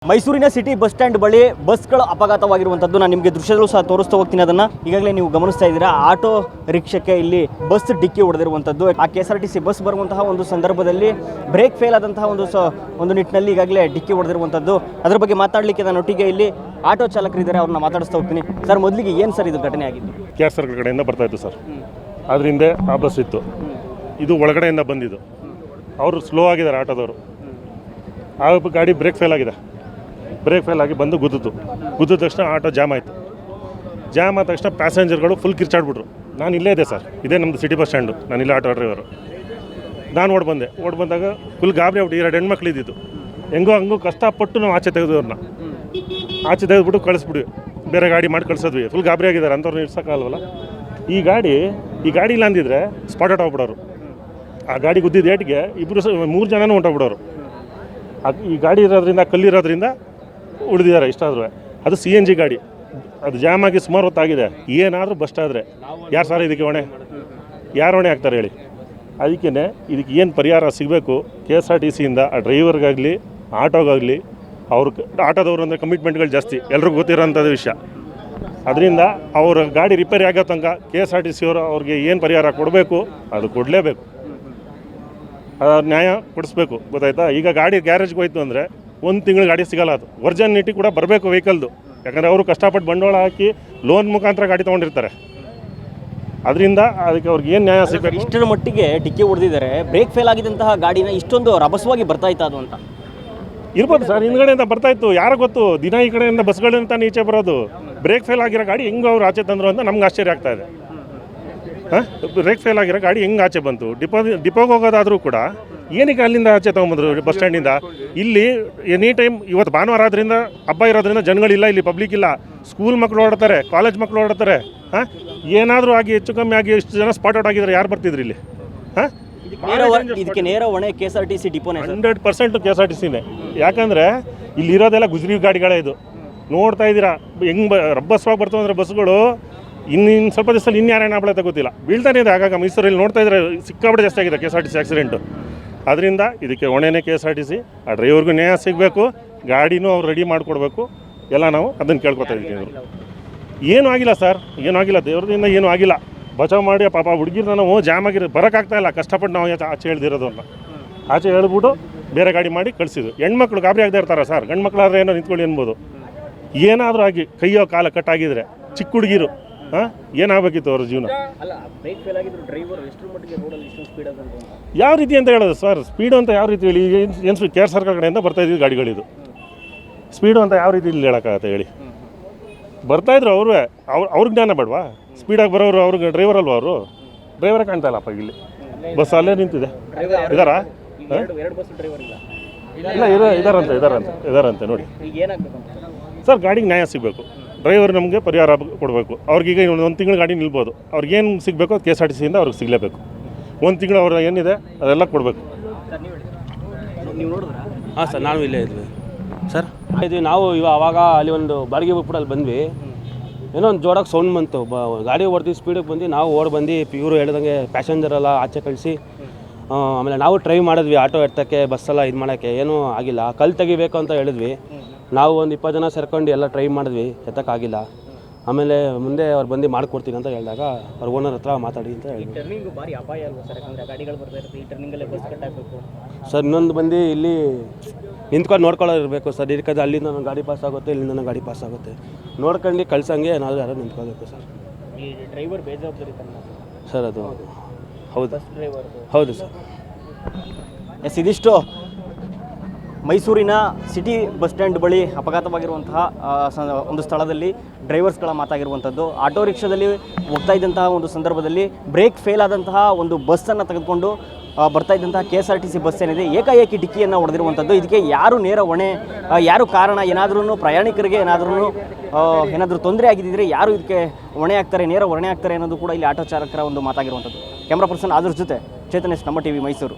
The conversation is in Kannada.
ಮೈಸೂರಿನ ಸಿಟಿ ಬಸ್ ಸ್ಟ್ಯಾಂಡ್ ಬಳಿ ಬಸ್ಗಳ ಅಪಘಾತವಾಗಿರುವಂಥದ್ದು ನಾನು ನಿಮಗೆ ದೃಶ್ಯದಲ್ಲೂ ಸಹ ತೋರಿಸ್ತಾ ಹೋಗ್ತೀನಿ. ಅದನ್ನು ಈಗಾಗಲೇ ನೀವು ಗಮನಿಸ್ತಾ ಇದ್ದೀರಾ. ಆಟೋ ರಿಕ್ಷಾಕ್ಕೆ ಇಲ್ಲಿ ಬಸ್ ಡಿಕ್ಕಿ ಹೊಡೆದಿರುವಂಥದ್ದು. ಆ KSRTC ಬಸ್ ಬರುವಂತಹ ಒಂದು ಸಂದರ್ಭದಲ್ಲಿ ಬ್ರೇಕ್ ಫೇಲ್ ಆದಂತಹ ಒಂದು ನಿಟ್ಟಿನಲ್ಲಿ ಈಗಾಗಲೇ ಡಿಕ್ಕಿ ಹೊಡೆದಿರುವಂಥದ್ದು. ಅದರ ಬಗ್ಗೆ ಮಾತಾಡಲಿಕ್ಕೆ ನಾನು ಒಟ್ಟಿಗೆ ಇಲ್ಲಿ ಆಟೋ ಚಾಲಕರಿದ್ದಾರೆ, ಅವ್ರನ್ನ ಮಾತಾಡಿಸ್ತಾ ಹೋಗ್ತೀನಿ. ಸರ್, ಮೊದಲಿಗೆ ಏನು ಸರ್ ಇದು ಘಟನೆ ಆಗಿದ್ದು? KSR ಕಡೆಯಿಂದ ಬರ್ತಾ ಇತ್ತು ಸರ್. ಅದರಿಂದ ಆ ಬಸ್ ಇತ್ತು, ಇದು ಒಳಗಡೆಯಿಂದ ಬಂದಿದ್ದು. ಅವರು ಸ್ಲೋ ಆಗಿದ್ದಾರೆ ಆಟೋದವರು. ಆ ಗಾಡಿ ಬ್ರೇಕ್ ಫೇಲ್ ಆಗಿದೆ. ಬ್ರೇಕ್ ಫೇಲ್ ಆಗಿ ಬಂದು ಗುದ್ದಿದ ತಕ್ಷಣ ಆಟೋ ಜಾಮ್ ಆಯಿತು. ಜಾಮ್ ಆದ ತಕ್ಷಣ ಪ್ಯಾಸೆಂಜರ್ಗಳು ಫುಲ್ ಕಿರ್ಚಾಡ್ಬಿಟ್ರು. ನಾನು ಇಲ್ಲೇ ಇದೆ ಸರ್, ಇದೇ ನಮ್ಮದು ಸಿಟಿ ಬಸ್ ಸ್ಟ್ಯಾಂಡು, ನಾನು ಇಲ್ಲೇ ಆಟೋ ಡ್ರೈವರು. ನಾನು ಓಡ್ ಬಂದಾಗ ಫುಲ್ ಗಾಬರಿ ಆಗ್ಬಿಟ್ಟು 2 ಹೆಣ್ಮಕ್ಳು ಇದ್ದಿದ್ದು. ಹಂಗೂ ಕಷ್ಟಪಟ್ಟು ನಾವು ಆಚೆ ತೆಗೆದವ್ರನ್ನ ಆಚೆ ತೆಗೆದ್ಬಿಟ್ಟು ಕಳಿಸ್ಬಿಡ್ವಿ, ಬೇರೆ ಗಾಡಿ ಮಾಡಿ ಕಳಿಸೋದ್ವಿ. ಫುಲ್ ಗಾಬರಿ ಆಗಿದ್ದಾರೆ, ಅಂಥವ್ರನ್ನ ಇರ್ಸೋಕ್ಕಾಗಲ್ವಲ್ಲ. ಈ ಗಾಡಿ ಇಲ್ಲ ಅಂದಿದ್ರೆ ಸ್ಪಾಟ್ ಔಟ್ ಆಗ್ಬಿಡೋರು. ಆ ಗಾಡಿ ಗುದ್ದಿದ ಏಟಿಗೆ 3 ಜನನೂ ಹೊಂಟೋಗ್ಬಿಡೋರು. ಈ ಗಾಡಿ ಇರೋದ್ರಿಂದ, ಕಲ್ಲಿರೋದ್ರಿಂದ ಉಳಿದಿದ್ದಾರೆ ಇಷ್ಟಾದ್ರೂ. ಅದು CNG ಗಾಡಿ, ಅದು ಜಾಮ್ ಆಗಿ ಸುಮಾರು ಹೊತ್ತಾಗಿದೆ. ಏನಾದರೂ ಬಸ್ಟ್ ಆದರೆ ಯಾರು ಸರ್ ಇದಕ್ಕೆ ಹೊಣೆ? ಯಾರು ಹೊಣೆ ಆಗ್ತಾರೆ ಹೇಳಿ? ಅದಕ್ಕೇ ಇದಕ್ಕೆ ಏನು ಪರಿಹಾರ ಸಿಗಬೇಕು KSRTCಯಿಂದ. ಆ ಡ್ರೈವರ್ಗಾಗಲಿ ಆಟೋಗಾಗಲಿ, ಆಟೋದವ್ರು ಅಂದರೆ ಕಮಿಟ್ಮೆಂಟ್ಗಳು ಜಾಸ್ತಿ, ಎಲ್ರಿಗೂ ಗೊತ್ತಿರೋಂಥದ್ದು ವಿಷಯ. ಅದರಿಂದ ಅವ್ರ ಗಾಡಿ ರಿಪೇರಿ ಆಗೋ ತನಕ KSRTC ಅವರು ಅವ್ರಿಗೆ ಏನು ಪರಿಹಾರ ಕೊಡಬೇಕು ಅದು ಕೊಡಲೇಬೇಕು. ನ್ಯಾಯ ಕೊಡಿಸ್ಬೇಕು, ಗೊತ್ತಾಯ್ತಾ? ಈಗ ಗಾಡಿ ಗ್ಯಾರೇಜ್ಗೆ ಹೋಯ್ತು ಅಂದರೆ 1 ತಿಂಗಳು ಗಾಡಿ ಸಿಗೋಲ್ಲ. ಅದು ಒರ್ಜಿನಿಟಿ ಕೂಡ ಬರಬೇಕು ವೆಹಿಕಲ್ದು. ಯಾಕಂದರೆ ಅವರು ಕಷ್ಟಪಟ್ಟು ಬಂಡವಾಳ ಹಾಕಿ ಲೋನ್ ಮುಖಾಂತರ ಗಾಡಿ ತೊಗೊಂಡಿರ್ತಾರೆ. ಅದರಿಂದ ಅದಕ್ಕೆ ಅವ್ರಿಗೆ ಏನು ನ್ಯಾಯ ಸಿಗಬೇಕು. ಇಷ್ಟರ ಮಟ್ಟಿಗೆ ಡಿಕ್ಕಿ ಹೊಡೆದಿದ್ದಾರೆ. ಬ್ರೇಕ್ ಫೇಲ್ ಆಗಿದ್ದಂತಹ ಗಾಡಿನ ಇಷ್ಟೊಂದು ರಭಸವಾಗಿ ಬರ್ತಾ ಇತ್ತು ಅದು ಅಂತ ಇರ್ಬೋದು ಸರ್. ಹಿಂದ್ಗಡೆಯಿಂದ ಬರ್ತಾಯಿತ್ತು, ಯಾರು ಗೊತ್ತು? ದಿನ ಈ ಕಡೆಯಿಂದ ಬಸ್ಗಳಿಂದ ಈಚೆ ಬರೋದು. ಬ್ರೇಕ್ ಫೇಲ್ ಆಗಿರೋ ಗಾಡಿ ಹೆಂಗೆ ಅವ್ರು ಆಚೆ ತಂದರು ಅಂತ ನಮ್ಗೆ ಆಶ್ಚರ್ಯ ಆಗ್ತಾ ಇದೆ. ಬ್ರೇಕ್ ಫೇಲ್ ಆಗಿರೋ ಗಾಡಿ ಹೆಂಗೆ ಆಚೆ ಬಂತು? ಡಿಪೋಗೆ ಹೋಗೋದಾದರೂ ಕೂಡ ಏನಕ್ಕೆ ಅಲ್ಲಿಂದ ಆಚೆ ತೊಗೊಂಬಂದರು ಬಸ್ ಸ್ಟ್ಯಾಂಡಿಂದ? ಇಲ್ಲಿ ಎನಿ ಟೈಮ್, ಇವತ್ತು ಭಾನುವಾರ ಆದ್ರಿಂದ, ಹಬ್ಬ ಇರೋದ್ರಿಂದ ಜನಗಳಿಲ್ಲ, ಇಲ್ಲಿ ಪಬ್ಲಿಕ್ ಇಲ್ಲ. ಸ್ಕೂಲ್ ಮಕ್ಕಳು ಓಡಾಡ್ತಾರೆ, ಕಾಲೇಜ್ ಮಕ್ಕಳು ಓಡಾಡ್ತಾರೆ. ಏನಾದರೂ ಆಗಿ ಹೆಚ್ಚು ಕಮ್ಮಿ ಆಗಿ ಇಷ್ಟು ಜನ ಸ್ಪಾಟ್ ಔಟ್ ಆಗಿದ್ದಾರೆ, ಯಾರು ಬರ್ತಿದ್ರು ಇಲ್ಲಿ? ಇದಕ್ಕೆ ನೇರ ಹೊಣೆ KSRTC ಡಿಪೋನೇ. 100% KSRTCನೇ. ಯಾಕಂದರೆ ಇಲ್ಲಿ ಇರೋದೆಲ್ಲ ಗುಜರಿ ಗಾಡಿಗಳೇ. ಇದು ನೋಡ್ತಾ ಇದ್ದೀರಾ ಹೆಂಗೆ ರಬ್ಬಸ್ವಾಗಿ ಬರ್ತಾವೆ ಅಂದರೆ ಬಸ್ಗಳು. ಇನ್ನು ಸ್ವಲ್ಪ ದಿವಸದಲ್ಲಿ ಇನ್ಯಾರೇನು ಆಗ್ಬಿಡುತ್ತೆ ಗೊತ್ತಿಲ್ಲ, ಬೀಳ್ತಾನೆ ಇದೆ. ಆಗಾಗ ಮೈಸೂರಲ್ಲಿ ನೋಡ್ತಾ ಇದ್ರೆ ಸಿಕ್ಕಾಬಿಟ್ಟು ಜಾಸ್ತಿ ಆಗಿದೆ KSRTC ಆಕ್ಸಿಡೆಂಟು. ಅದರಿಂದ ಇದಕ್ಕೆ ಹೊಣೆನೇ KSRTC. ಆ ಡ್ರೈವರ್ಗೂ ನ್ಯಾಯ ಸಿಗಬೇಕು, ಗಾಡಿನೂ ಅವ್ರು ರೆಡಿ ಮಾಡಿಕೊಡ್ಬೇಕು. ಎಲ್ಲ ನಾವು ಅದನ್ನು ಕೇಳ್ಕೊತಾ ಇದ್ದೀವಿ. ಏನೂ ಆಗಿಲ್ಲ ಸರ್, ಏನೂ ಆಗಿಲ್ಲ, ದೇವ್ರದಿಂದ ಏನೂ ಆಗಿಲ್ಲ. ಬಚಾವ್ ಮಾಡಿ ಪಾಪ ಹುಡುಗಿರ್ನ ನಾವು ಜಾಮ್ ಆಗಿರೋ ಬರೋಕ್ಕಾಗ್ತಾಯಿಲ್ಲ. ಕಷ್ಟಪಟ್ಟು ನಾವು ಆಚೆ ಹೇಳ್ದಿರೋದನ್ನ ಆಚೆ ಹೇಳ್ಬಿಟ್ಟು ಬೇರೆ ಗಾಡಿ ಮಾಡಿ ಕಳಿಸಿದ್ವಿ. ಹೆಣ್ಮಕ್ಳು ಗಾಬರಿ ಆಗದೆ ಇರ್ತಾರೆ ಸರ್. ಗಂಡು ಮಕ್ಕಳಾದ್ರೆ ಏನೋ ನಿಂತ್ಕೊಳ್ಳಿ ಅನ್ಬೋದು. ಏನಾದರೂ ಆಗಿ ಕೈಯೋ ಕಾಲ ಕಟ್ಟಾಗಿದ್ರೆ ಚಿಕ್ಕ ಹುಡುಗಿರು ಏನಾಗಬೇಕಿತ್ತು ಅವ್ರ ಜೀವನ? ಯಾವ ರೀತಿ ಅಂತ ಹೇಳೋದು ಸರ್? ಸ್ಪೀಡು ಅಂತ ಯಾವ ರೀತಿ ಹೇಳಿ? ಏನು KSR ಕಡೆಯಿಂದ ಬರ್ತಾಯಿದ್ವಿ ಗಾಡಿಗಳಿದು. ಸ್ಪೀಡು ಅಂತ ಯಾವ ರೀತಿ ಇಲ್ಲಿ ಹೇಳೋಕ್ಕಾಗತ್ತೆ ಹೇಳಿ? ಬರ್ತಾಯಿದ್ರು ಅವರು. ಅವ್ರಿಗೆ ಜ್ಞಾನ ಬೇಡವಾ? ಸ್ಪೀಡಾಗಿ ಬರೋರು ಅವ್ರಿಗೆ ಡ್ರೈವರ್ ಅಲ್ವಾ? ಅವರು ಡ್ರೈವರೇ ಕಾಣ್ತಾ ಇಲ್ಲಪ್ಪ ಇಲ್ಲಿ. ಬಸ್ ಅಲ್ಲೇ ನಿಂತಿದೆ. ಇದಾರಾ? ಇಲ್ಲ, ಇದಾರಂತೆ ನೋಡಿ ಸರ್. ಗಾಡಿಗೆ ನ್ಯಾಯ ಸಿಗಬೇಕು, ಡ್ರೈವರ್ ನಮಗೆ ಪರಿಹಾರ ಕೊಡಬೇಕು. ಅವ್ರಿಗೀಗ 1 ತಿಂಗಳು ಗಾಡಿ ನಿಲ್ಬೋದು. ಅವ್ರಿಗೇನು ಸಿಗಬೇಕು ಅದು KSRTCಯಿಂದ ಅವ್ರಿಗೆ ಸಿಗಲೇಬೇಕು. 1 ತಿಂಗಳು ಅವ್ರ ಏನಿದೆ ಅದೆಲ್ಲ ಕೊಡಬೇಕು. ಹಾಂ ಸರ್, ನಾವು ಇಲ್ಲೇ ಇದ್ವಿ ಸರ್. ಇದ್ವಿ ನಾವು ಆವಾಗ ಅಲ್ಲಿ ಒಂದು ಬಾಡಿಗೆ ಬಿಟ್ಬಿಟ್ಟು ಅಲ್ಲಿ ಬಂದ್ವಿ. ಏನೋ ಒಂದು ಜೋರಾಗಿ ಸೌಂಡ್ ಬಂತು. ಗಾಡಿ ಓಡ್ತೀವಿ, ಸ್ಪೀಡಿಗೆ ಬಂದು ನಾವು ಬಂದು ಇವರು ಹೇಳ್ದಂಗೆ ಪ್ಯಾಸೆಂಜರೆಲ್ಲ ಆಚೆ ಕಳಿಸಿ ಆಮೇಲೆ ನಾವು ಟ್ರೈ ಮಾಡಿದ್ವಿ ಆಟೋ ಎತ್ತಕ್ಕೆ, ಬಸ್ಸೆಲ್ಲ ಇದು ಮಾಡೋಕ್ಕೆ. ಏನೂ ಆಗಿಲ್ಲ. ಕಲ್ಲು ತೆಗಿಬೇಕು ಅಂತ ಹೇಳಿದ್ವಿ. ನಾವು ಒಂದು 20 ಜನ ಸೇರ್ಕೊಂಡು ಎಲ್ಲ ಟ್ರೈ ಮಾಡಿದ್ವಿ, ಎತ್ತಕ್ಕಾಗಿಲ್ಲ. ಆಮೇಲೆ ಮುಂದೆ ಅವ್ರು ಬಂದು ಮಾಡಿಕೊಡ್ತೀನಿ ಅಂತ ಹೇಳಿದಾಗ ಅವ್ರ ಓನರ್ ಹತ್ರ ಮಾತಾಡಿ ಅಂತ ಹೇಳಿ. ಸರ್, ಇನ್ನೊಂದು ಬಂದು ಇಲ್ಲಿ ನಿಂತ್ಕೊಂಡು ನೋಡ್ಕೊಳ್ಳೋರು ಇರಬೇಕು ಸರ್. ಇದಕ್ಕೆ ಅಲ್ಲಿಂದ ನನ್ನ ಗಾಡಿ ಪಾಸ್ ಆಗುತ್ತೆ, ಇಲ್ಲಿಂದ ನನ್ನ ಗಾಡಿ ಪಾಸ್ ಆಗುತ್ತೆ. ನೋಡ್ಕೊಂಡು ಕಳ್ಸಂಗೆ ನಾವು ಯಾರೋ ನಿಂತ್ಕೋಬೇಕು ಸರ್. ಡ್ರೈವರ್ ಬೇಜವಾಬ್ದಾರಿ ಸರ್, ಅದು ಹೌದು, ಹೌದು ಸರ್. ಇದಿಷ್ಟು ಮೈಸೂರಿನ ಸಿಟಿ ಬಸ್ ಸ್ಟ್ಯಾಂಡ್ ಬಳಿ ಅಪಘಾತವಾಗಿರುವಂತಹ ಒಂದು ಸ್ಥಳದಲ್ಲಿ ಡ್ರೈವರ್ಸ್ಗಳ ಮಾತಾಗಿರುವಂಥದ್ದು. ಆಟೋ ರಿಕ್ಷಾದಲ್ಲಿ ಹೋಗ್ತಾ ಇದ್ದಂತಹ ಒಂದು ಸಂದರ್ಭದಲ್ಲಿ ಬ್ರೇಕ್ ಫೇಲ್ ಆದಂತಹ ಒಂದು ಬಸ್ಸನ್ನು ತೆಗೆದುಕೊಂಡು ಬರ್ತಾ ಇದ್ದಂತಹ KSRTC ಬಸ್ ಏನಿದೆ ಏಕಾಏಕಿ ಡಿಕ್ಕಿಯನ್ನು ಹೊಡೆದಿರುವಂಥದ್ದು. ಇದಕ್ಕೆ ಯಾರು ನೇರ ಹೊಣೆ, ಯಾರು ಕಾರಣ? ಏನಾದ್ರೂ ಪ್ರಯಾಣಿಕರಿಗೆ ಏನಾದರೂ ತೊಂದರೆ ಆಗಿದ್ದರೆ ಯಾರು ಇದಕ್ಕೆ ಹೊಣೆ ಆಗ್ತಾರೆ, ನೇರ ಹೊಣೆ ಆಗ್ತಾರೆ ಅನ್ನೋದು ಕೂಡ ಇಲ್ಲಿ ಆಟೋ ಚಾಲಕರ ಒಂದು ಮಾತಾಗಿರುವಂಥದ್ದು. ಕ್ಯಾಮ್ರಾ ಪರ್ಸನ್ ಆದರ್ಶ್ ಜೊತೆ ಚೇತನೇಶ್, ನಮ್ಮ TV ಮೈಸೂರು.